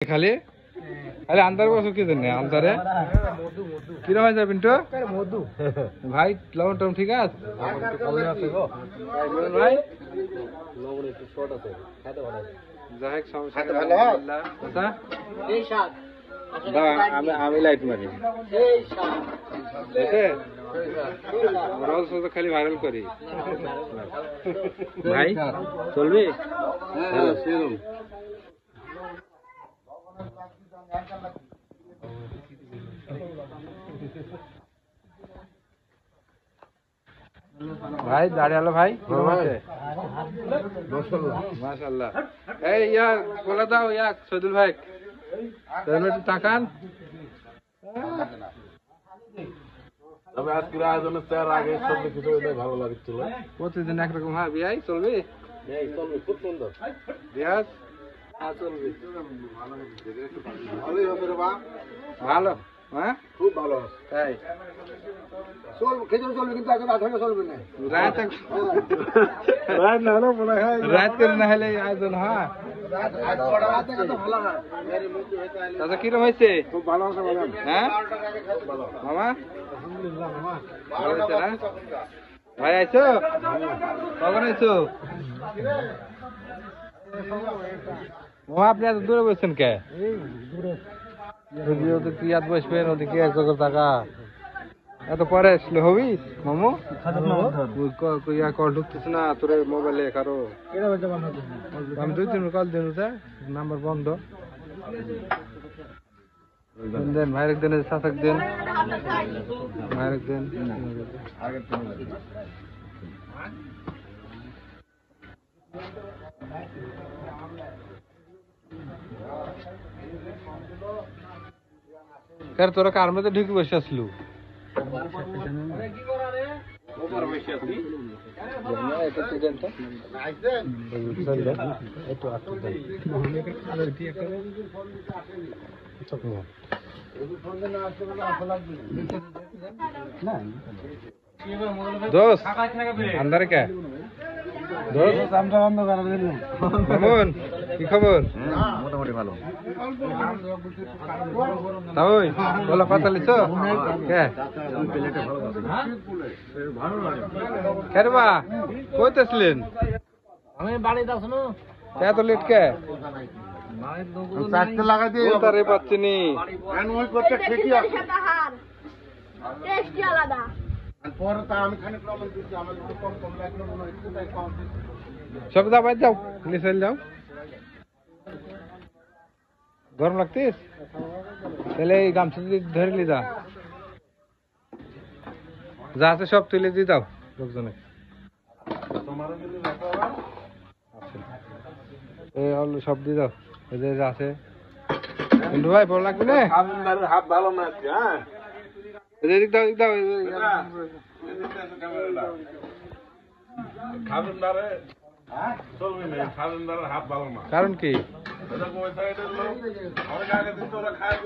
খালি খালি আন্দারে বসো কি জন্য আন্দারে কিরম হয়েছে পিন্টু ভাই লবণ টম ঠিক আছে ভাই যাই হোক সমস্যা আমি লাইট মারি রোজ খালি ভাইরাল করি ভাই চলবি ভাই দাঁড়িয়ে ভাই মাশাআল্লাহ এই ইয়া বলে দাও ইয়া সৈদুল ভাই একটু তাকান তবে আজকের আয়োজনের তার আগে সব কিছু ভালো লাগছিল প্রতিদিন একরকম হ্যাঁ বিয়াই চলবে খুব সুন্দর বিয়াস চলবে ভালোই হবে রে বা ভালো হ্যাঁ খুব ভালো তাই খেজুর চলবে কিন্তু এখন 18 চলবে না রাত করে না হলে আয়োজন হ্যাঁ দাদা কিরম হয়েছে খুব ভালো আছে হ্যাঁ মামা ভালো হয়েছে না ভাই আইছো কখন আইছো মামা আপনি এত দূরে বসছেন কে ওদিকে ইয়াদ বসবেন ওদিকে এক জায়গায় টাকা এত পরে আসলে হবি মামু ইয়া কল ঢুকতেছে না তোর মোবাইলে কারো আমি 2-3 কল দিন নাম্বার বন্ধ দেন ভাইয়ের একদিন শাসক দিন ভাইয়ের একদিন তোরা কার মধ্যে ঢুকে বসে আসলু দোস্ত আন্দারে কে মামুন কি খবর মোটামুটি ভালো তাই বলো কথা লিছো কে কেরবা কইতেছিলেন আমি বাড়িতে আসনো এত লেট কে চারটে লাগাই দিয়ে তারে পাচ্ছিনি ওই করতে ঠিকই আছে টেস্টি আলাদা পরে তা আমি খানিক লবণ দিচ্ছি আমার একটু কম কম লাগলো মনে হয় একটু তাই কম সব দাও বাইর যাও নিচে যাও গরম লাগতিস তাহলে এই গামছা দিয়ে ধরে লি যা যা আছে সব তুলে দিয়ে দাও লোকজনে এই অল সব দিয়ে দাও এই যে যা আছে কিন্তু ভাই বড় লাগবে না হাত ভালো না আজকে হ্যাঁ এদিক দাও এদিক দাও খাজুনদারে চলবে না খাজুনদারের হাত ভালো না কারণ কি ওই সাইডের লোক অনেক আগে দিন তো ওরা খায়